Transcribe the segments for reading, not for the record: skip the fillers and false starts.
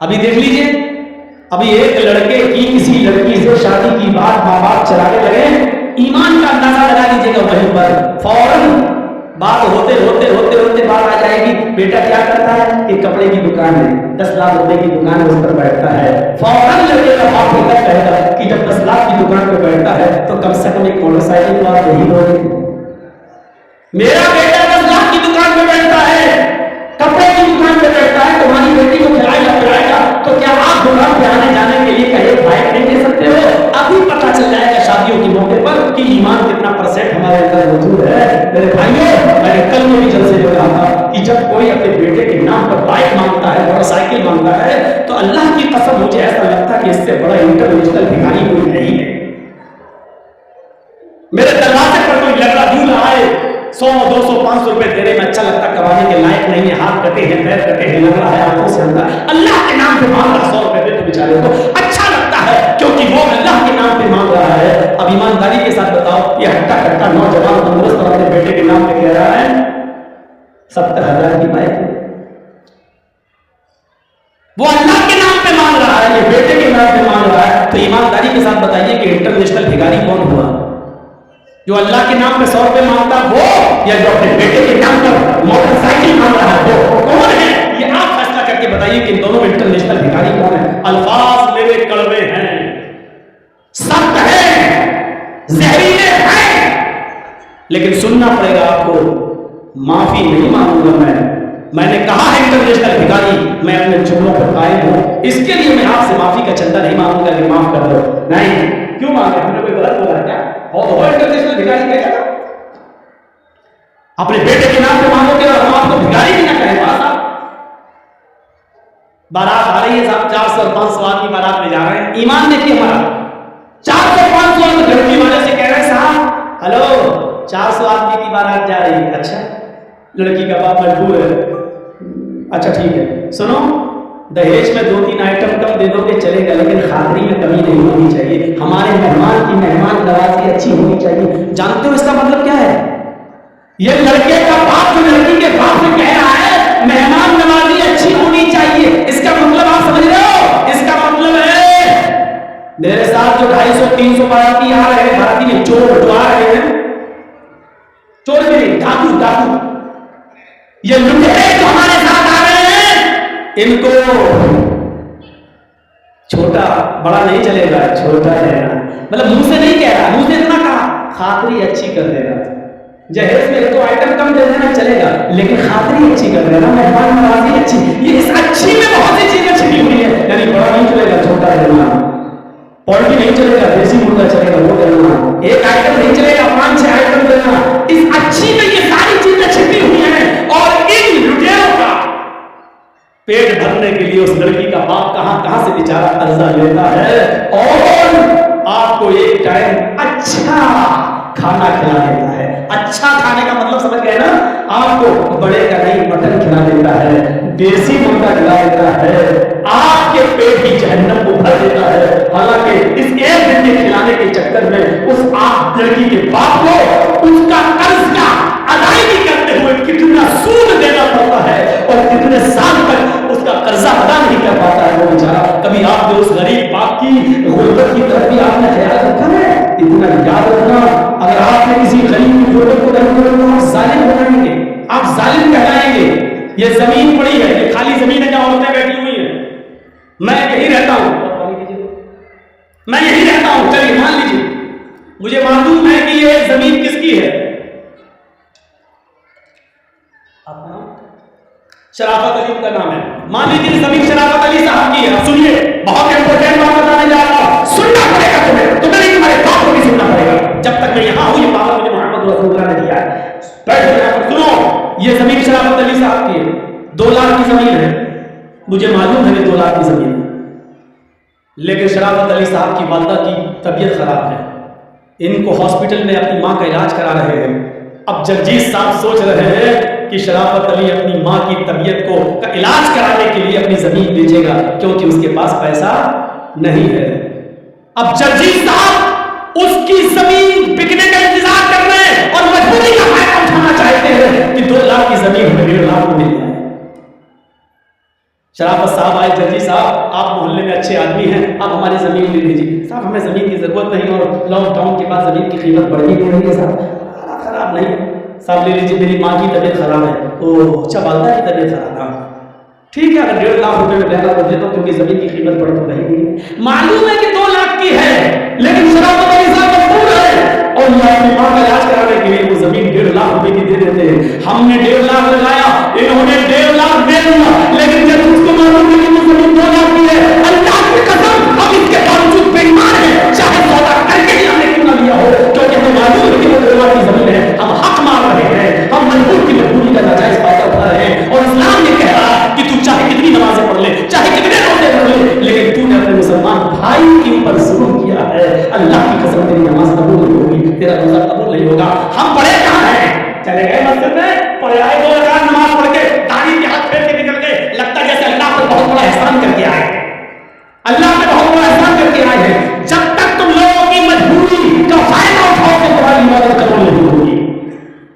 अभी देख लीजिए, अभी एक लड़के की किसी लड़की से शादी की बात माँ बाप चलाने लगे, ईमान का अंदाजा लगा लीजिएगा, वहीं पर फौरन बात होते होते होते होते बात आ जाएगी, बेटा क्या करता है, एक कपड़े की दुकान है, 10 लाख रुपए की दुकान है, उस पर बैठता है। फौरन लड़के का बाप बेटा कहेगा कि जब 10 लाख की दुकान पर बैठता है तो कम से कम एक मोटरसाइकिल तो आप नहीं लोगे। मेरा बेटा 10 लाख की दुकान पर बैठता है, कपड़े की दुकान पे बैठता है, तुम्हारी बेटी को खिलाएगा पिलाएगा, तो क्या आप दुकान पे आने जाने के लिए कहे बाइक नहीं दे सकते हो? अभी पता चल जाएगा शादियों के मौके पर कि ईमान कितना परसेंट हमारे अंदर मौजूद है। मेरे भाइयों, मैंने कल में भी जलसे में कहा था कि जब कोई अपने बेटे के नाम पर बाइक मांगता है, मोटरसाइकिल मांगता है, तो अल्लाह की कसम मुझे ऐसा लगता है कि इससे बड़ा इंटरनेशनल भिखारी कोई नहीं है। मेरे दरवाजे पर कोई लड़का दूल्हा आए, 100, 200, 500 रुपए दे रहे में अच्छा लगता, कमाने के लायक नहीं है, हाथ कटे हैं, पैर कटे हैं, लग रहा है आंखों से अंदर, अल्लाह के नाम पे मांग रहा, 100 रुपए दे तो बेचारे को अच्छा लगता है, क्योंकि वो अल्लाह के नाम पे मांग रहा है। अब ईमानदारी के साथ बताओ, ये हट्टा कट्टा नौजवान तंदुरुस्त अपने बेटे के नाम पे कह रहा है 70,000 की बाइक, वो अल्लाह के नाम पे मांग रहा है, ये बेटे के नाम पे मांग रहा है। तो ईमानदारी के साथ बताइए कि इंटरनेशनल भिखारी कौन हुआ? जो अल्लाह के नाम पे 100 रुपए मांगता वो, या जो अपने बेटे के नाम पर मोटरसाइकिल मांग रहा है वो कौन है? ये आप फैसला करके बताइए कि इन दोनों में इंटरनेशनल भिखारी कौन है? अल्फाज मेरे कड़वे हैं, सख्त है, जहरीले हैं, लेकिन सुनना पड़ेगा आपको। माफी नहीं मांगूंगा मैंने कहा है इंटरनेशनल भिखारी, मैं अपने जुमलों पर कायम हूं, इसके लिए मैं आपसे माफी का चंदा नहीं मांगूंगा कि माफ कर दो। नहीं, क्यों मांगे? हमने कोई गलत बोला क्या? और इंटरनेशनल भिखारी कहेगा अपने बेटे के नाम पे मांगोगे और हम आपको भिखारी भी ना कहें? बारात आ रही है साहब, 400 और 500 आदमी बारात में जा रहे हैं, ईमान देखिए हमारा 400-500 आदमी लड़की वाले से कह रहे हैं साहब हेलो 400 आदमी की बारात जा रही है। अच्छा, लड़की का बाप मजबूर है, अच्छा ठीक है, सुनो दहेज में 2-3 आइटम कम दे दोगे चलेगा, लेकिन खातरी में कमी नहीं होनी चाहिए, हमारे मेहमान की मेहमान नवाजी अच्छी होनी चाहिए। जानते हो इसका मतलब क्या है? ये लड़के का बाप जो लड़की के बाप से कह रहा है मेहमान नवाजी अच्छी होनी चाहिए, इसका मतलब आप समझ रहे हो? इसका मतलब है मेरे साथ जो 250-300 बाराती आ रहे हैं, बाराती में चोर जो आ रहे हैं, चोर भी नहीं, डाकू, ये लुटेरे जो हमारे साथ आ रहे हैं, इनको छोटा बड़ा नहीं चलेगा, छोटा रहना, मतलब मुंह से नहीं कह रहा, मुंह से इतना कहा खातरी अच्छी कर देना, जहेज में 2 आइटम कम दे देना चलेगा, लेकिन खातरी अच्छी कर देना, मेहमान नवाजी अच्छी, ये इस अच्छी में बहुत सी चीजें छिपी हुई है। यानी बड़ा नहीं चलेगा, छोटा रहना, पॉलिटी नहीं चलेगा, देसी मुर्गा चलेगा वो करना, एक आइटम नहीं चलेगा, 5-6 आइटम देना, इस अच्छी में ये सारी चीजें छिपी हुई हैं। और इन लुटेरों का पेट भरने के लिए उस लड़की का बाप कहां से बेचारा कर्जा लेता है और आपको एक टाइम अच्छा खाना खिला देता है। अच्छा खाने का मतलब समझ गए ना? आपको बड़े का नहीं मटन खिला देता है, देसी मुर्गा खिला देता है, आपके पेट की जहन्नम को भर देता है। हालांकि इस एक दिन के खिलाने के चक्कर में उस आप लड़की के बाप को उसका कर्ज का अदायगी करते हुए कितना सूद देना पड़ता है और कितने साल तक उसका कर्जा अदा नहीं कर पाता है वो बेचारा। कभी आपने उस गरीब बाप की गुर्बत की तरफ भी आपने ख्याल रखा है? इतना याद रखना, अगर आपने किसी गरीब की गुर्बत को देखा तो आप जालिम बनाएंगे, आप जालिम कहलाएंगे। ये जमीन पड़ी है, ये खाली जमीन है जहां औरतें बैठी हुई है, मैं यही रहता हूं, मैं यही रहता हूं, चलिए मान लीजिए मुझे मालूम है कि ये जमीन किसकी है। शराफत अली का नाम है, मान लीजिए जमीन शराफत अली साहब की है। सुनिए, बहुत इंपोर्टेंट बात बताने जा रहा हूं, सुनना पड़ेगा तुम्हें नहीं, तुम्हारे बाप को भी सुनना पड़ेगा। जब तक मैं यहां हूं, ये पावर मुझे मोहम्मद रसूलुल्लाह ने दिया है। बैठ सुनो, ये जमीन शराफत अली साहब की है, 2 लाख की जमीन है, मुझे मालूम है 2 लाख की जमीन, लेकिन शराफत अली साहब की वालदा की तबीयत खराब है, इनको हॉस्पिटल में अपनी मां का इलाज करा रहे हैं। अब जगजीत साहब सोच रहे हैं कि शराफत अली अपनी मां की तबीयत का इलाज कराने के लिए अपनी जमीन बेचेगा, क्योंकि उसके पास पैसा नहीं है। अब जगजीत साहब उसकी जमीन बिकने का इंतजार कर रहे हैं और मजबूरी का फायदा उठाना चाहते हैं कि 2 लाख की जमीन 1.5 लाख में मिल जाए। شرافت صاحب آئے، ججی صاحب آپ محلے میں اچھے آدمی ہیں، آپ ہماری زمین لے لیجیے۔ صاحب ہمیں زمین کی ضرورت نہیں، اور لاک ڈاؤن کے بعد زمین کی قیمت بڑھ ہی نہیں رہی ہے صاحب، خراب نہیں صاحب، لے لیجیے، میری ماں کی طبیعت خراب ہے، او اچھا والدہ کی طبیعت خراب ہے، ٹھیک ہے، اگر 1.5 لاکھ روپے میں لینا تو دے دو، کیونکہ زمین کی قیمت بڑھ تو رہی نہیں ہے۔ معلوم ہے کہ 2 لاکھ کی ہے، لیکن شرافت علی صاحب مجبور ہے، اور یہ اپنی ماں کا علاج کرانے کے لیے وہ زمین 1.5 لاکھ روپے کی دے دیتے ہیں۔ ہم نے 1.5 لاکھ لگایا، انہوں نے 1.5 لاکھ دے دیا، لیکن جب اس کو معلوم ہے کہ وہ زمین 2 لاکھ کی ہے، اللہ کی قسم اب اس کے باوجود بے ایمان ہے، چاہے سودا کر کے ہی ہم نے کیوں نہ لیا ہو، کیونکہ ہمیں معلوم ہے کہ وہ 2 لاکھ کی زمین ہے، ہم حق مار رہے ہیں، ہم مجبور کی مجبوری کا ناجائز فائدہ اٹھا رہے ہیں، اور اسلام یہ کہہ رہا کہ تو چاہے کتنی نمازیں پڑھ لے، چاہے کتنے روزے پڑھ لے، لیکن تو نے اپنے مسلمان بھائی کے اوپر ظلم کیا ہے، اللہ کی قسم تیری نماز قبول نہیں ہوگی، تیرا روزہ قبول نہیں ہوگا۔ ہم پڑھے کہاں ہیں؟ چلے گئے مسجد میں، پڑھے آئے 2 رکعت نماز پڑھ کے داڑھی پہ ہاتھ پھیر کے نکل گئے، لگتا ہے جیسے اللہ پر بہت بڑا احسان کر کے آئے، اللہ نے بہت بڑا احسان کر کے آئے ہیں۔ جب تک تم لوگوں کی مجبوری کا فائدہ اٹھاؤ تو تمہاری عبادت قبول نہیں ہوگی۔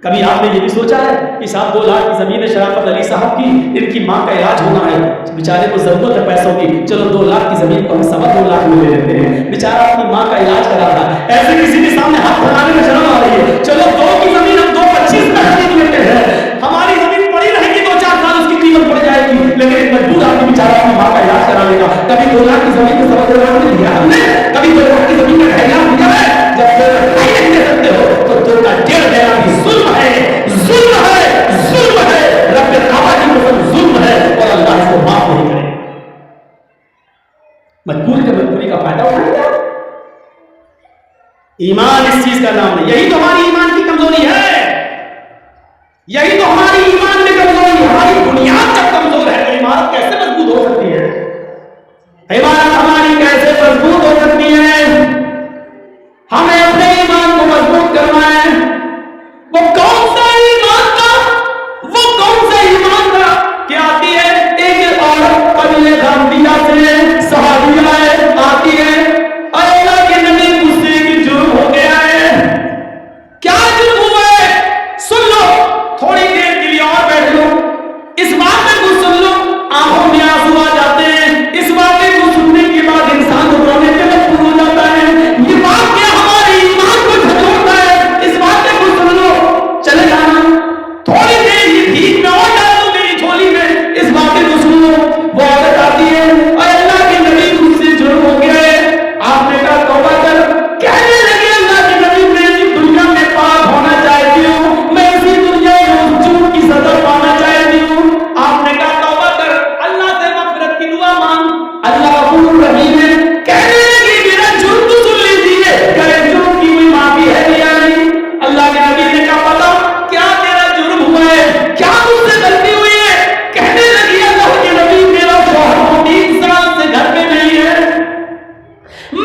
کبھی آپ نے یہ بھی سوچا ہے کہ صاحب 2 لاکھ کی زمین ہے شرافت علی صاحب کی، ان کی ماں کا علاج ہونا ہے، بیچارے کو ضرورت ہے پیسوں کی، چلو 2 لاکھ کی زمین کو ہم 2.25 لاکھ میں لے لیتے ہیں، بیچارہ اپنی ماں کا علاج کرا رہا ہے، ایسے کسی کے سامنے ہاتھ پھیلانے میں شرم آ رہی ہے، چلو 2 کی زمین ہم 2.25 میں خرید لیتے ہیں، ہماری زمین پڑی رہے گی 2-4 سال اس کی قیمت بڑھ جائے گی، لیکن ایک مجبور آدمی بیچارہ اپنی ماں کا علاج کرا لے گا۔ کبھی 2 لاکھ کی زمین کو 2.25 لاکھ میں لیا ہم نے، کبھی 2 لاکھ کی زمین کا 2.5 لاکھ دیا ہے، جب 2 لاکھ نہیں دے سکتے ہو تو 2 کا 1.5 لاکھ بھی ظلم ہے، ظلم ہے، ظلم ہے، رب کعبہ کی قسم ظلم ہے، اور اللہ اس کو معاف نہیں کرے۔ مجبوری کا فائدہ اٹھائیں گے آپ؟ ایمان اس چیز کا نام نہیں، یہی تو ہماری ایمان کی کمزوری ہے، یہی تو ہماری ایمان میں کمزوری ہے، ہماری بنیاد جب کمزور ہے تو عمارت کیسے مضبوط ہو سکتی ہے؟ عمارت ہماری کیسے مضبوط ہو سکتی ہے؟ ہمیں اپنے ایمان کو مضبوط کرنا ہے۔ وہ کون سا ایمان تھا؟ وہ کون سا ایمان تھا کہ آتی ہے ایک عورت قبیلے غامدیہ سے صحابیہ ہے، آتی ہے، اللہ کے نبی مجھ سے ایک جرم ہو گیا ہے۔ کیا جرم ہوا ہے؟ سن لو، تھوڑی دیر کے لیے اور بیٹھ لو، اس بات کو سن لو، آنکھوں میں آنسو آ جاتے ہیں، اس بات کو سننے کے بعد انسان کو رونے پہ مجبور ہو جاتا ہے، یہ بات کیا ہمارے ایمان کو جھنجھوڑتا ہے، اس بات کو سن لو، چلے جانا، تھوڑی دیر یہ بھیک میں اور ڈال دو میری جھولی میں، اس بات کو سن لو۔ وہ عورت آتی ہے، اور اللہ کے نبی مجھ سے جرم ہو گیا ہے، آپ نے کہا توبہ کر، کہنے لگے اللہ کے نبی میں اسی دنیا میں پاک ہونا چاہتی ہوں، میں اسی دنیا میں اس جرم کی سزا پانا چاہتی ہوں۔ آپ نے کہا توبہ کر، اللہ سے مغفرت کی دعا مانگ، اللہ غفور رحیم ہے، کہنے لگی میرا جرم تو سن لیجیے، کہ جرم کی کوئی معافی ہے یا نہیں؟ اللہ کے نبی نے کہا پتا کیا تیرا جرم ہوا ہے، کیا تم سے غلطی ہوئی ہے؟ کہنے لگی اللہ کے نبی میرا شوہر 3 سال سے گھر پہ نہیں ہے،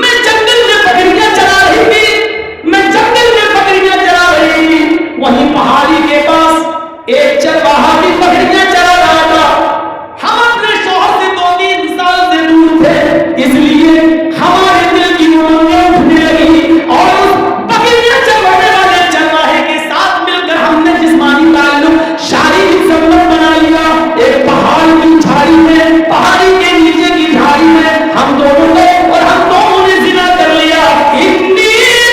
میں جنگل میں بکریاں چلا رہی تھی، میں جنگل میں بکریاں چلا رہی تھی، وہیں پہاڑی کے پاس ایک چرواہا بھی بکریاں چلا رہا تھا، ہم اپنے شوہر سے 2-3 سال سے دور تھے، اس لیے ہمارے دل کی روحیں اٹھنے لگی، اور اس بکریاں چروانے والے چرواہے کے ساتھ مل کر ہم نے جسمانی تعلق شاریرک سبب بنا لیا، ایک پہاڑ کی جھاڑی میں، پہاڑی کے نیچے کی جھاڑی میں ہم دونوں نے، اور ہم دونوں نے زنا کر لیا۔ اتنی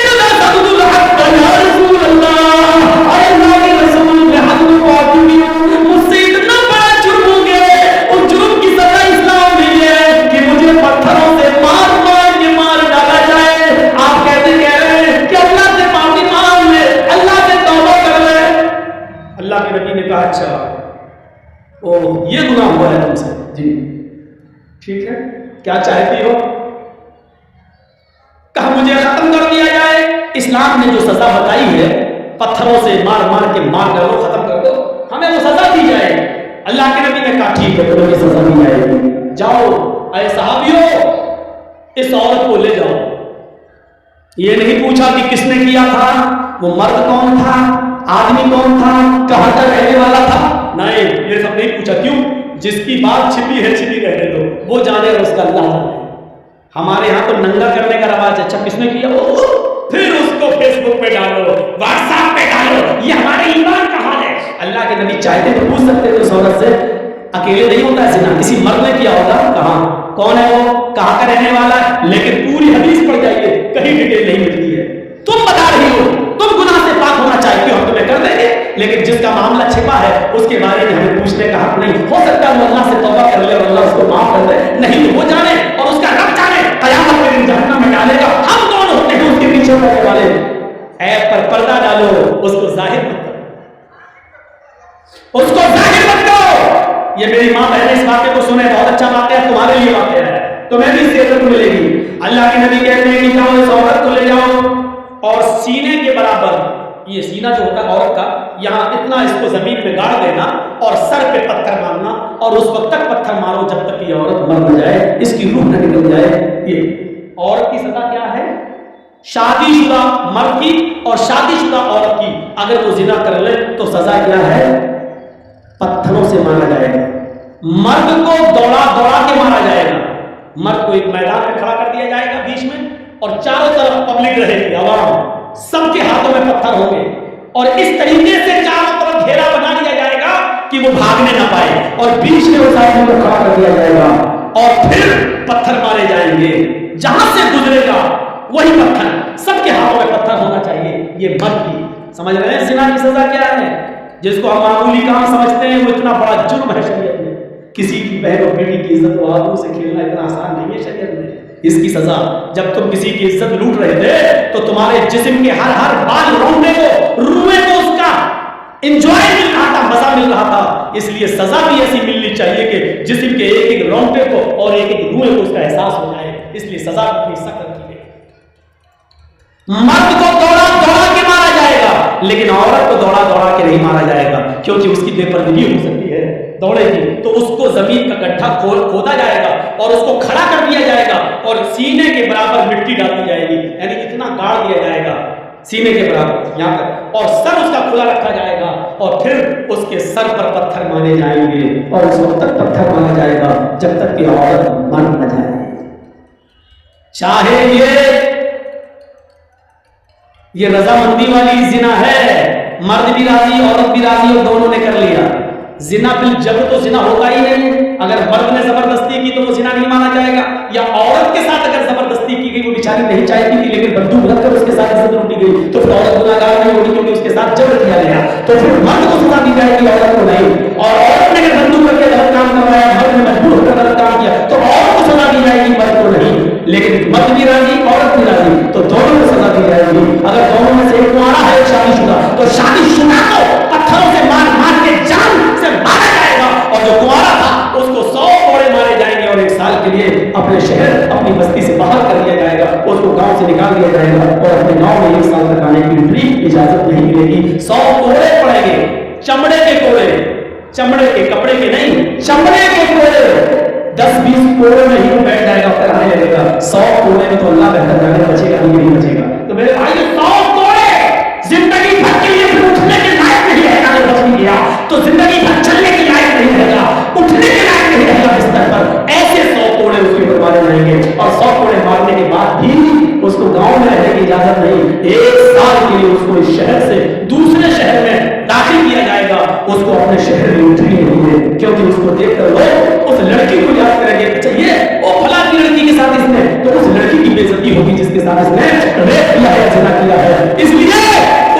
لذت الحق یا رسول اللہ، اے اللہ کے رسول، میں حد میں پہنچ چکی ہوں، مجھ سے اتنا بڑا جرم ہو گیا ہے، اس جرم کی سزا اسلام میں یہ ہے کہ مجھے پتھروں سے مار مار کے مار ڈالا جائے۔ آپ کہتے کہہ رہے ہیں کہ اللہ سے معافی مانگ لے، اللہ سے توبہ کر لے۔ اللہ کے نبی نے کہا اچھا یہ گناہ ہوا ہے تم سے، جی ٹھیک ہے، کیا چاہتی ہو؟ کہا مجھے ختم کر دیا جائے، اسلام نے جو سزا بتائی ہے پتھروں سے مار مار کے مار ڈالو، ختم کر دو، ہمیں وہ سزا دی جائے۔ اللہ کے نبی نے کہا ٹھیک ہے، تمہیں یہ سزا دی جائے گی، جاؤ اے صحابیوں اس عورت کو لے جاؤ۔ یہ نہیں پوچھا کہ کس نے کیا تھا، وہ مرد کون تھا، آدمی کون تھا، کہاں کا رہنے والا تھا، نہیں یہ سب نہیں پوچھا، کیوں؟ جس کی بات چھپی ہے چھپی رہنے دو، وہ جانے اور اس کا اللہ جانے۔ ہمارے ہاں تو ننگا کرنے کا رواج ہے، اچھا کس نے کیا، پھر اس کو فیس بک پہ ڈالو، واٹس ایپ پہ ڈالو، یہ ہمارے ایمان کا حال ہے۔ اللہ کے نبی چاہتے تو پوچھ سکتے تھے اس عورت سے अकेले नहीं होता है जिना, किसी मर्द ने किया होगा, कहाँ, कौन है वो, कहाँ का रहने वाला है, लेकिन पूरी हदीस पढ़ जाइए, कहीं डिटेल नहीं मिलती है। तुम बता रही हो तुम गुनाह से पाक होना चाहिए, हम तुम्हें कर देंगे, लेकिन जिसका मामला छिपा है उसके बारे में हमें पूछने का हक नहीं। हो सकता है वो अल्लाह से तौबा कर ले और अल्लाह उसको माफ कर दे, नहीं तो वो जाने और उसका रब जाने, कयामत के दिन जहन्नम में डालेगा। हम कौन होते हैं उसके पीछे पड़ने वाले? ऐप पर पर्दा डालो, उसको जाहिर मत करो, उसको जाहिर मत करो। ये मेरी माँ बहन इस वाक्य को सुने, बहुत अच्छा वाक्य है, तुम्हारे लिए वाक्य है, तुम्हें भी इससे इज्जत मिलेगी। अल्लाह के नबी कहते हैं कि जाओ इस औरत को ले जाओ और सीने के बराबर, ये सीना जो होता है औरत का, यहाँ इतना इसको जमीन पे गाड़ देना और सर पे पत्थर मारना, और उस वक्त तक पत्थर मारो जब तक ये औरत मर न जाए, इसकी रूह न निकल जाए। ये औरत की सजा क्या है? शादीशुदा मर्द की और शादीशुदा औरत की अगर वो जिना कर ले तो सजा क्या है? पत्थरों से मारा जाएगा। मर्द को दौड़ा दौड़ा के मारा जाएगा। मर्द को एक मैदान में खड़ा कर दिया जाएगा बीच में, और चारों तरफ पब्लिक रहेगी, आवाम, सबके हाथों में पत्थर होंगे, और इस तरीके से चारों तरफ घेरा बना दिया जाएगा कि वो भागने ना पाए, और बीच में उस आदमी को खड़ा कर दिया जाएगा, और फिर पत्थर मारे जाएंगे। जहां से गुजरेगा वही पत्थर, सबके हाथों में पत्थर होना चाहिए। ये मर्द की, समझ रहे हैं जिना की सजा क्या है? जिसको हम मामूली काम समझते हैं वो इतना बड़ा जुर्म है शरीयत में। किसी की बहन और बेटी की इज्जत और आबरू से खेलना इतना आसान नहीं है शरीयत में। इसकी सजा, जब तुम किसी की इज्जत लूट रहे थे तो तुम्हारे जिस्म के हर हर बाल रोने को, रूए को उसका एंजॉय मिल रहा था, मजा मिल रहा था। इसलिए सजा भी ऐसी मिलनी चाहिए कि जिस्म के एक एक रोंगटे को और एक एक रूए को उसका एहसास हो जाए। इसलिए सजा इतनी सख्त की है। मर्द को दौड़ा दौड़ा के मारा जाएगा, लेकिन औरत को दौड़ा दौड़ा के नहीं मारा जाएगा, क्योंकि उसकी बेपर्दगी हो सकती है, दौड़ेगी तो उसको जमीन का गड्ढा खोदा जाएगा और उसको खड़ा कर दिया जाएगा, और सीने के बराबर मिट्टी डाल दी जाएगी, यानी इतना गाड़ दिया जाएगा सीने के बराबर यहाँ तक, और सर उसका खुला रखा जाएगा, और फिर उसके सर पर पत्थर मारे जाएंगे, और उस वक्त तक पत्थर मारा जाएगा जब तक कि औरत मर न जाए। चाहे ये रजामंदी वाली जिना है, मर्द भी राजी औरत भी राजी और दोनों ने कर लिया। जिना बिल जबर तो जिना होगा ही नहीं। अगर मर्द ने जबरदस्ती की तो वो जिना नहीं माना जाएगा, या औरत के साथ अगर जबरदस्ती की गई, वो बेचारी नहीं चाहती थी लेकिन बंदूक रखकर उसके साथ इज्जत लूटी गई, तो फिर औरत गुनाहगार नहीं होगी क्योंकि उसके साथ जबर किया गया। तो फिर मर्द को सजा दी जाएगी, औरत को नहीं। और औरत ने अगर बंदूक रख के गलत काम करवाया, मर्द ने मजबूर होकर गलत काम किया, तो औरत को सजा दी जाएगी, मर्द को नहीं। लेकिन मर्द भी राजी औरत भी राजी, तो दोनों को सजा दी जाएगी। अगर दोनों में से एक कुंवारा है शादीशुदा, तो शादीशुदा को पत्थरों से मार मार के जान से मारा जाएगा, और जो कुंवारा था उसको 100 कोड़े मारे जाएंगे, और 1 साल के लिए अपने शहर अपनी बस्ती से बाहर कर दिया जाएगा, उसको गांव से निकाल दिया जाएगा, और अपने गांव में 1 साल तक आने की भी इजाजत नहीं मिलेगी। 100 कोड़े पड़ेंगे, चमड़े के कोड़े, चमड़े के, कपड़े के नहीं, चमड़े के कोड़े। 10-20 कोड़े में ही वो बैठ जाएगा, फिर आने लगेगा। 100 कोड़े में तो अल्लाह बेहतर जाने बचेगा नहीं बचेगा। तो मेरे भाई 100 कोड़े जिंदगी भर के लिए, फिर उठने के लायक नहीं रहेगा। अगर बच भी गया तो जिंदगी भर चलने के लायक नहीं रहेगा, उठने के लायक नहीं रहेगा बिस्तर पर। ऐसे 100 कोड़े उसके ऊपर मारे जाएंगे, और 100 कोड़े मारने के बाद भी उसको गांव में रहने की इजाजत नहीं। 1 साल के लिए उसको इस शहर से दूसरे शहर में दाखिल किया जाएगा, उसको अपने शहर में उठने नहीं है, क्योंकि उसको देखकर लोग उस लड़की को याद करेंगे, अच्छा ये वो फला की लड़की के साथ इसने, तो उस लड़की की बेइज्जती होगी जिसके साथ इसने रेप किया है, जिना किया है। इसलिए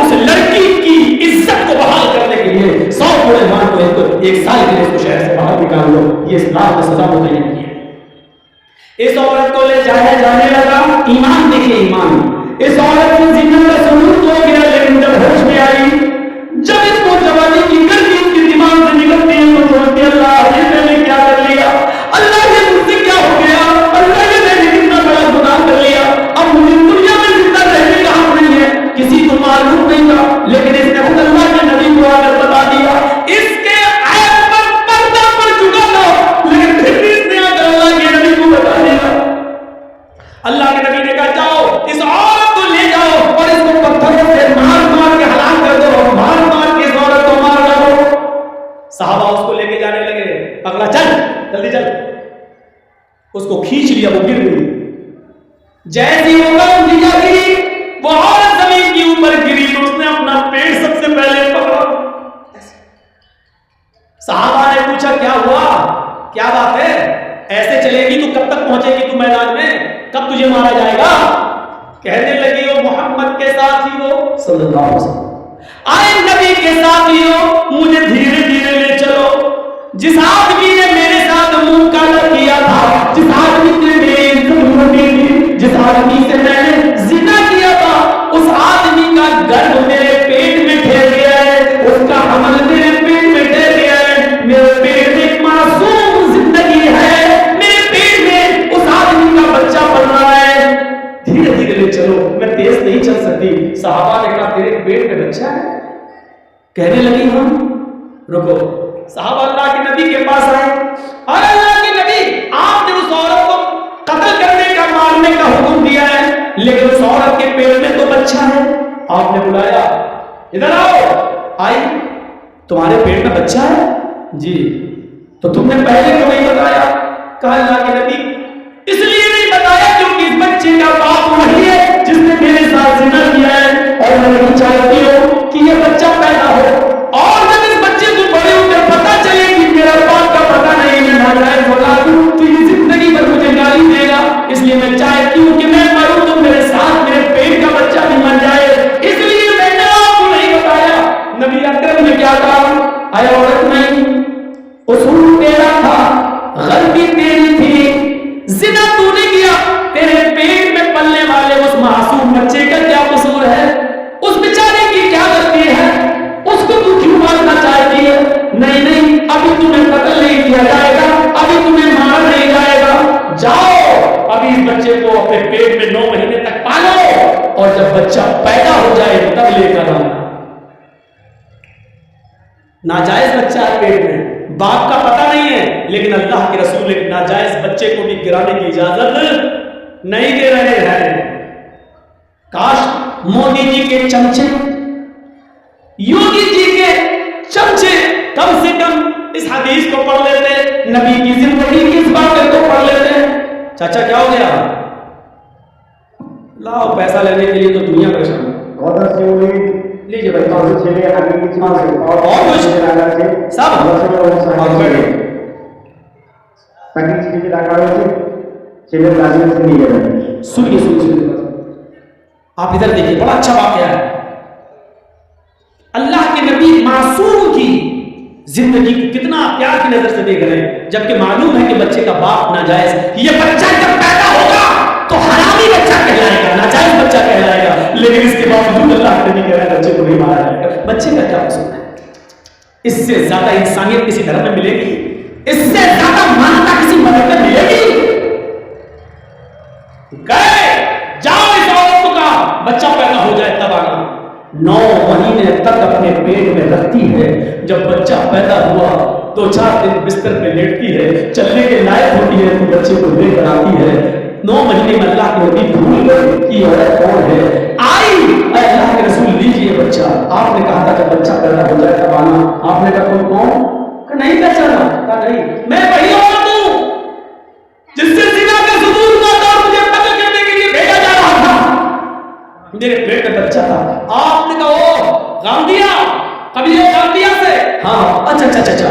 उस लड़की की इज्जत को बहाल करने के लिए 100 कोड़े मार को 1 साल के लिए उसको शहर से बाहर निकाल लो। ये इस्लाम में सजा मुतय्यन की है। इस औरत को ले जाने लगा, ईमान देखिए ईमान। इस औरत ने जिंदगी में सुरूर तो गया, लेकिन जब होश में आई, जब इसको जवानी की गर्मी इसके दिमाग से निकलती है, तो सोचती है अल्लाह ये मैंने क्या कर लिया, अल्लाह ये मुझसे क्या हो गया, अल्लाह ये मैंने कितना बड़ा गुनाह कर लिया, अब मुझे दुनिया में जिंदा रहने का हक नहीं है। किसी को मालूम नहीं था, लेकिन इसने खुद अल्लाह के नबी को आकर बता दिया। इसके ऐब पर पर्दा पड़ चुका था, लेकिन फिर भी इसने आकर अल्लाह के नबी को बता दिया। अल्लाह के नबी ने कहा जाओ इस औरत को ले जाओ और इसको पत्थरों से मार मार के हलाक कर दो, और मार मार के इस औरत को मार डालो। साहबा उसको लेके जाने लगे, अगला चल जल्दी चल। उसको खींच लिया, वो गिर गई। जैसी वो कदम दिया गिरी, वो औरत जमीन के ऊपर गिरी, तो उसने अपना पेट सबसे पहले पकड़ा। साहबा ने पूछा क्या हुआ, کب تک پہنچے گی تو میدان میں؟ کب تجھے مارا جائے گا؟ کہنے لگی وہ محمد کے ساتھیوں صلی اللہ علیہ وسلم، آئے نبی کے ساتھیوں، مجھے دھیرے دھیرے لے چلو۔ جس آدمی نے میرے ساتھ منہ کالا کیا تھا، جس آدمی نے میری عزت لوٹی تھی، جس آدمی سے میں نے زنا کیا تھا، اس آدمی کا گرد میرے پیٹ میں ٹھہر گیا ہے، اس کا حمل میرے پیٹ میں ٹھہر گیا ہے، میرے پیٹ میں ایک معصوم زندگی ہے، میرے پیٹ میں اس آدمی کا بچہ بن رہا ہے، دھیرے دھیرے لے چلو، میں تیز نہیں چل سکتی۔ صحابہ نے کہا تیرے پیٹ میں بچہ ہے؟ کہنے لگی ہم رکو۔ صحابہ اللہ کے نبی کے پاس آئے اور اللہ کے نبی آپ نے اس عورت کو قتل کرنے کا، مارنے کا حکم دیا ہے، لیکن اس عورت کے پیٹ میں تو بچہ ہے۔ آپ نے بلایا، ادھر آؤ۔ آئی، تمہارے پیٹ میں بچہ ہے؟ جی۔ تو تم نے پہلے کیوں نہیں بتایا؟ کہا اللہ کے نبی اس لیے نہیں بتایا کیونکہ اس بچے کا باپ وہی ہے جس نے میرے ساتھ زنا کیا ہے، اور میں نہیں چاہتی ہوں کہ یہ بچہ پیدا ہو، اور جب اس بچے کو بڑے ہو کر پتا چلے کہ میرا باپ کا پتہ نہیں، میں ناجائز اولاد ہوں، تو یہ زندگی بھر مجھے گالی دے گا، اس لیے میں چاہتی ہوں کہ میں مروں تو میرے ساتھ میرے پیٹ کا بچہ بھی مر جائے، اس لیے میں نے آپ کو نہیں بتایا۔ نبی اکرم نے کیا کہا؟ اے عورت نہیں، اصول تیرا تھا، غلطی تیری تھی، زنا تو نے کیا، تیرے پیٹ میں پلنے والے اس معصوم بچے کا کیا قصور ہے؟ اس بیچارے کی کیا غلطی ہے؟ اس کو تو کیوں مارنا چاہتی ہے؟ نہیں نہیں، ابھی تمہیں قتل نہیں کیا جائے گا، ابھی تمہیں مارا نہیں جائے گا، جاؤ ابھی اس بچے کو اپنے پیٹ میں 9 مہینے تک پالو، اور جب بچہ پیدا ہو جائے تب لے کر آنا۔ ناجائز بچہ ہے پیٹ میں، باپ کا پتہ نہیں ہے، لیکن اللہ کے رسول ایک ناجائز بچے کو بھی گرانے کی اجازت نہیں دے رہے ہیں۔ کاش مودی جی کے چمچے، یوگی جی کے چمچے کم سے کم اس حدیث کو پڑھ لیتے، نبی کی زندگی کی اس بات کو پڑھ لیتے۔ چاچا کیا ہو گیا؟ لاؤ پیسہ لینے کے لیے تو دنیا پریشان ہے۔ لیجیے بھائی، اور کچھ سب سنیے، آپ ادھر دیکھیے، بڑا اچھا واقعہ ہے۔ اللہ کے نبی معصوم کی زندگی کو کتنا پیار کی نظر سے دیکھ رہے ہیں، جبکہ معلوم ہے کہ بچے کا باپ ناجائز، یہ بچہ جب پیدا ہوگا تو حرامی بچہ کہلائے گا، ناجائز بچہ کہلائے گا، لیکن اس کے باوجود اللہ کے نبی کہہ رہا ہے بچے کو نہیں مارا جائے گا۔ بچے کا کیا قصور ہے؟ اس سے زیادہ انسانیت کسی دھرم میں ملے گی؟ اس سے زیادہ مانتا کسی مذہب میں ملے گی؟ گئے، جاؤ اس عورت کو کہا بچہ پیدا ہو جائے تب آنا۔ 9 مہینے تک اپنے پیٹ میں رکھتی ہے، جب بچہ پیدا ہوا 2-4 دن بستر پہ لیٹتی ہے، چلنے کے لائق ہوتی ہے تو بچے کو لے کر آتی ہے۔ 9 مہینے میں اللہ کے نبی بھول گئے کہ یہ عورت کون ہے، آئی، اے اللہ کے رسول لیجیے بچہ، آپ نے کہا تھا جب بچہ پیدا ہو جائے تب آنا، آپ نے کہا تم کون؟ کہ نہیں پہچانا؟ کہا نہیں، میں وہی عورت ہوں جس سے زنا کا ثبوت ہوا تھا اور مجھے قتل کرنے کے لیے بھیجا جا رہا تھا، میرے پیٹ میں بچہ تھا۔ آپ نے کہا او غامدیہ، قبیلہ غامدیہ سے؟ ہاں، اچھا اچھا اچھا